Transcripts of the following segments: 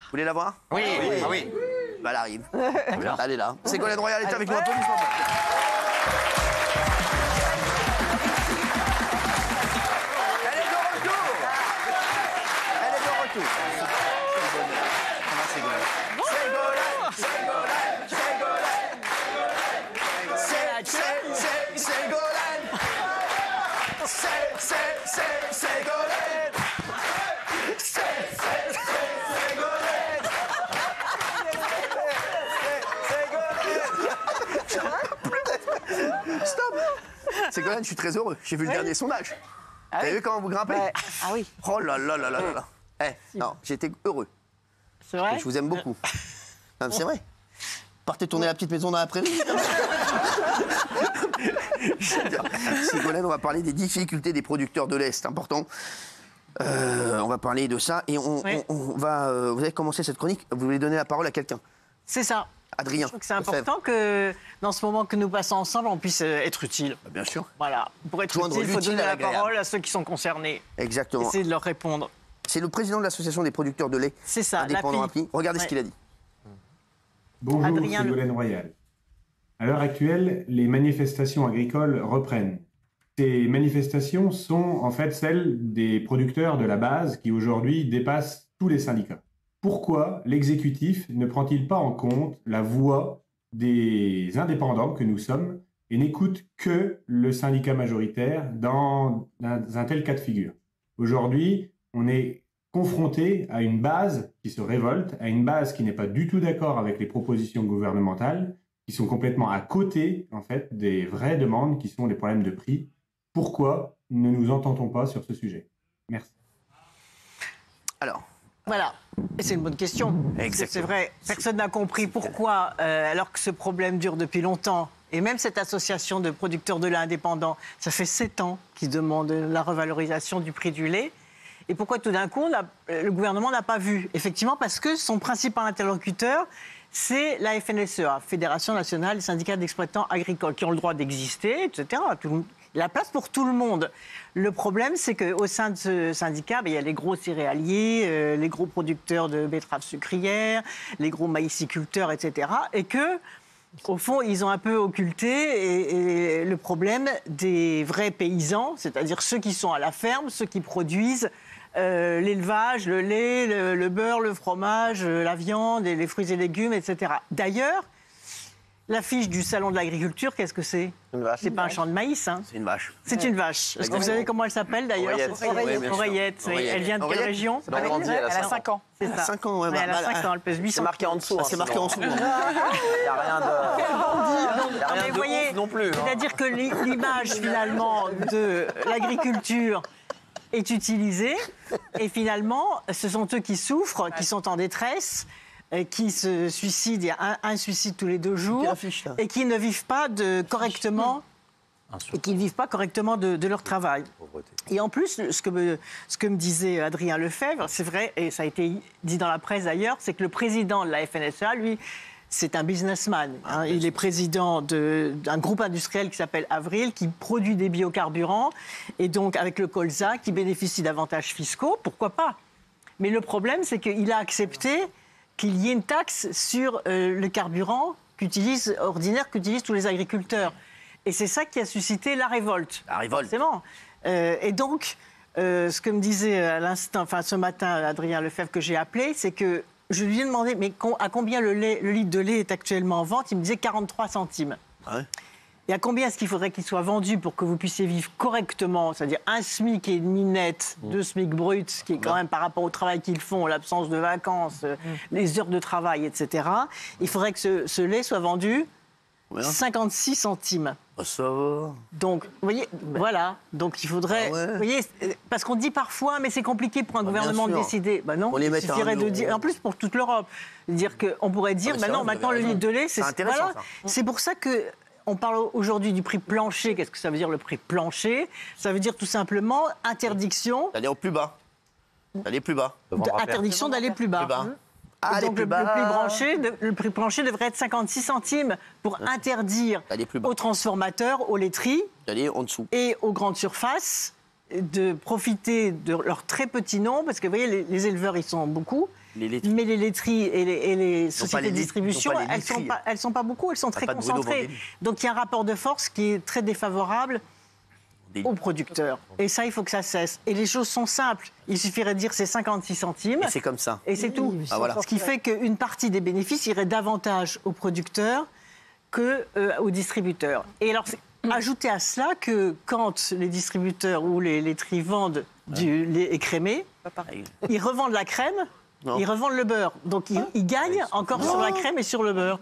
Vous voulez la voir? Oui, oui, oui. Bah, elle arrive. Elle est là. Ségolène Royal est avec nous. Applaudissements. Elle est de retour. Elle est de retour. Comment Ségolène? Ségolène, Ségolène, Ségolène. Ségolène. Ségolène. Stop! Ségolène, je suis très heureux. J'ai vu le dernier sondage. Vous avez vu comment vous grimpez? Ah oui. Oh là là là là là là. Non, j'étais heureux. C'est vrai? Je vous aime beaucoup. Non, mais c'est vrai. Partez tourner la petite maison dans la prairie. Ségolène, on va parler des difficultés des producteurs de lait, c'est important. On va parler de ça et on va. Vous avez commencé cette chronique. Vous voulez donner la parole à quelqu'un? C'est ça. Adrien. Je trouve que c'est important que dans ce moment que nous passons ensemble, on puisse être utile. Bien sûr. Voilà. Pour être Joindre utile, il faut l'utile donner à la l'agréable. parole à ceux qui sont concernés. Exactement. Essayer de leur répondre. C'est le président de l'association des producteurs de lait. C'est ça, Indépendant l'API. API. Regardez ce qu'il a dit. Bonjour, Adrien Ségolène Royal. À l'heure actuelle, les manifestations agricoles reprennent. Ces manifestations sont en fait celles des producteurs de la base qui aujourd'hui dépassent tous les syndicats. Pourquoi l'exécutif ne prend-il pas en compte la voix des indépendants que nous sommes et n'écoute que le syndicat majoritaire dans un tel cas de figure? Aujourd'hui, on est confronté à une base qui se révolte, à une base qui n'est pas du tout d'accord avec les propositions gouvernementales, qui sont complètement à côté, en fait, des vraies demandes qui sont les problèmes de prix. Pourquoi ne nous entendons pas sur ce sujet? Merci. Alors. Voilà. Et c'est une bonne question. C'est vrai, personne n'a compris pourquoi, alors que ce problème dure depuis longtemps, et même cette association de producteurs de lait indépendants, ça fait 7 ans qu'ils demandent la revalorisation du prix du lait. Et pourquoi tout d'un coup, le gouvernement n'a pas vu? Effectivement, parce que son principal interlocuteur, c'est la FNSEA, Fédération nationale des syndicats d'exploitants agricoles, qui ont le droit d'exister, etc. Il y a la place pour tout le monde. Le problème, c'est qu'au sein de ce syndicat, il y a les gros céréaliers, les gros producteurs de betteraves sucrières, les gros maïsiculteurs, etc. Et que, au fond, ils ont un peu occulté le problème des vrais paysans, c'est-à-dire ceux qui sont à la ferme, ceux qui produisent l'élevage, le lait, le beurre, le fromage, la viande, et les fruits et légumes, etc. D'ailleurs, l'affiche du salon de l'agriculture, qu'est-ce que c'est? Une vache. C'est pas un champ de maïs, hein. C'est une vache. C'est une vache. Est-ce que vous savez comment elle s'appelle d'ailleurs? Oreillette. Oreillette. Oui. Elle vient de quelle région? Elle a 5 ans. C'est ça. 5 ans, ouais. Elle a 5 ans, elle pèse 800. C'est marqué en dessous. C'est marqué en dessous. Il n'y a rien Mais de vous voyez, ouf non plus. c'est-à-dire que l'image finalement de l'agriculture est utilisée et finalement ce sont eux qui souffrent, qui sont en détresse, qui se suicident. Il y a un suicide tous les 2 jours et qui ne vivent pas correctement. Et qui ne vivent pas correctement de leur travail. Et en plus, ce que me disait Adrien Lefebvre, c'est vrai, et ça a été dit dans la presse d'ailleurs, c'est que le président de la FNSEA, lui, c'est un businessman. Hein. Il est président d'un groupe industriel qui s'appelle Avril, qui produit des biocarburants, et donc avec le colza, qui bénéficie d'avantages fiscaux, pourquoi pas? Mais le problème, c'est qu'il a accepté qu'il y ait une taxe sur le carburant ordinaire qu'utilisent tous les agriculteurs. Et c'est ça qui a suscité la révolte. La révolte. Forcément. Et donc, ce que me disait à l'instant, ce matin, Adrien Lefebvre, que j'ai appelé, c'est que je lui ai demandé mais à combien le litre de lait est actuellement en vente. Il me disait 43 centimes. Ouais. Et à combien est-ce qu'il faudrait qu'il soit vendu pour que vous puissiez vivre correctement, c'est-à-dire 1 SMIC et demi net, 2 SMIC bruts, qui est quand même par rapport au travail qu'ils font, l'absence de vacances, les heures de travail, etc. Il faudrait que ce lait soit vendu 56 centimes. Oh, ça va. Donc, vous voyez, voilà. Donc, il faudrait... Vous voyez, parce qu'on dit parfois, mais c'est compliqué pour un gouvernement de décider. Ben non, il suffirait de dire... En plus, pour toute l'Europe. On pourrait dire, non, maintenant, le litre de lait, c'est... intéressant, ça. C'est pour ça que... On parle aujourd'hui du prix plancher. Qu'est-ce que ça veut dire, le prix plancher? Ça veut dire tout simplement interdiction... D'aller au plus bas. D'aller plus bas. Interdiction d'aller plus bas. Ah, donc le prix plancher devrait être 56 centimes pour interdire aux transformateurs, aux laiteries d'aller en dessous et aux grandes surfaces de profiter de leur très petit nombre, parce que vous voyez, les éleveurs, ils sont beaucoup, Mais les laiteries et les sociétés de distribution, non pas les elles sont pas beaucoup, elles sont très concentrées. Donc il y a un rapport de force qui est très défavorable aux producteurs. Et ça, il faut que ça cesse. Et les choses sont simples. Il suffirait de dire c'est 56 centimes. Et c'est comme ça. Et c'est tout. Voilà. Ce qui fait qu'une partie des bénéfices irait davantage aux producteurs qu'aux distributeurs. Et alors, ajoutez à cela que quand les distributeurs ou les laiteries vendent du lait écrémé, ils revendent la crème, ils revendent le beurre. Donc, ils gagnent encore sur la crème et sur le beurre.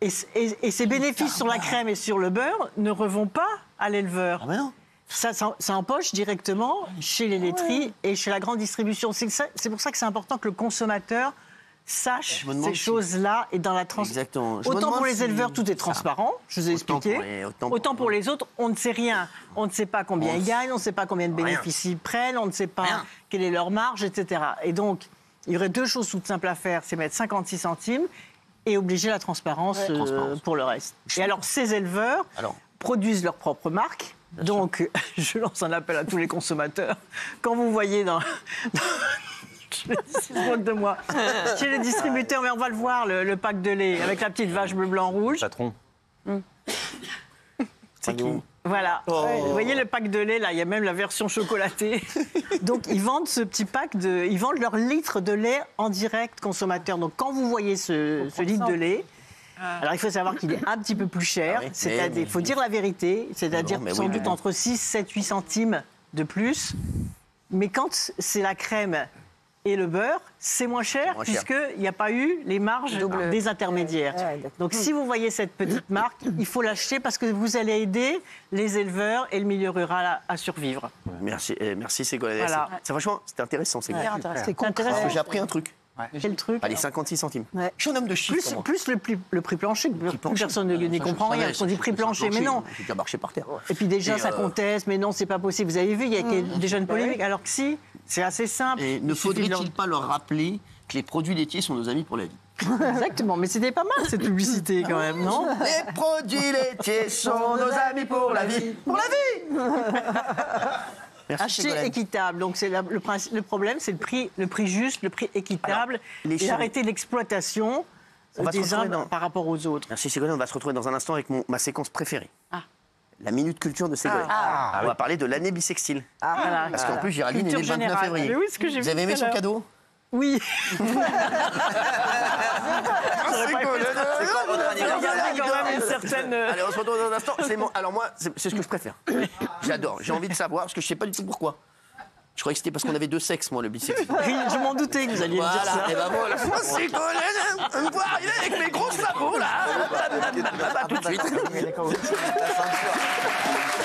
Et ces bénéfices sur la crème et sur le beurre ne revont pas à l'éleveur. Ah ben non. Ça empoche directement chez les laiteries et chez la grande distribution. C'est pour ça que c'est important que le consommateur sache ces choses-là et dans la transparence. Exactement. Autant pour les éleveurs, tout est transparent, je vous ai expliqué. Autant pour les autres, on ne sait rien. On ne sait pas combien ils gagnent, on ne sait pas combien de bénéfices ils prennent, on ne sait pas quelle est leur marge, etc. Et donc, il y aurait deux choses toutes simples à faire, c'est mettre 56 centimes et obliger la transparence pour le reste. Et alors, ces éleveurs produisent leur propre marque. Donc, je lance un appel à tous les consommateurs. Quand vous voyez je se moque de moi. Chez les distributeurs, mais on va le voir, le pack de lait avec la petite vache bleu, blanc, rouge. Patron. C'est qui? Voilà. Vous voyez le pack de lait, là, il y a même la version chocolatée. Donc, ils vendent ce petit pack ils vendent leur litre de lait en direct consommateur. Donc, quand vous voyez ce litre de lait, alors il faut savoir qu'il est un petit peu plus cher. Il faut dire la vérité, c'est-à-dire sans doute entre 6, 7, 8 centimes de plus. Mais quand c'est la crème et le beurre, c'est moins cher puisqu'il n'y a pas eu les marges des intermédiaires. Donc si vous voyez cette petite marque, il faut l'acheter parce que vous allez aider les éleveurs et le milieu rural à survivre. Merci Ségolène. Voilà. Franchement, c'était intéressant. C'est intéressant. Parce que j'ai appris un truc. Quel truc? Allez, 56 centimes. Je suis un homme de chiffres. Plus le prix plancher, plus personne n'y comprend rien. On dit prix plancher, mais non. J'ai déjà marché par terre. Et puis déjà, ça conteste, mais non, c'est pas possible. Vous avez vu, il y a déjà une polémique. Alors que si, c'est assez simple. Et ne faudrait-il pas leur rappeler que les produits laitiers sont nos amis pour la vie? Exactement, mais c'était pas mal cette publicité quand même, non? Les produits laitiers sont nos amis pour la vie. Pour la vie. Acheter équitable. Donc c'est le problème, c'est le prix juste, le prix équitable, et arrêter l'exploitation des uns par rapport aux autres. Merci Ségolène, on va se retrouver dans un instant avec ma séquence préférée. La minute culture de Ségolène. On va parler de l'année bissextile. Parce qu'en plus, Géraldine est née le 29 février. Mais oui, ce que j'ai Vous avez aimé son cadeau? Oui. C'est quoi votre anniversaire? Il y a quand même une certaine... Allez, on se retrouve dans un instant. Alors moi, c'est ce que je préfère. J'adore. J'ai envie de savoir, parce que je ne sais pas du tout pourquoi. Je croyais que c'était parce qu'on avait deux sexes, moi, le bisexuel. Oui, je m'en doutais que vous alliez me dire ça. Et ben voilà, moi, Ségolène, on me voit arriver avec mes gros sabots, là. Tout de suite.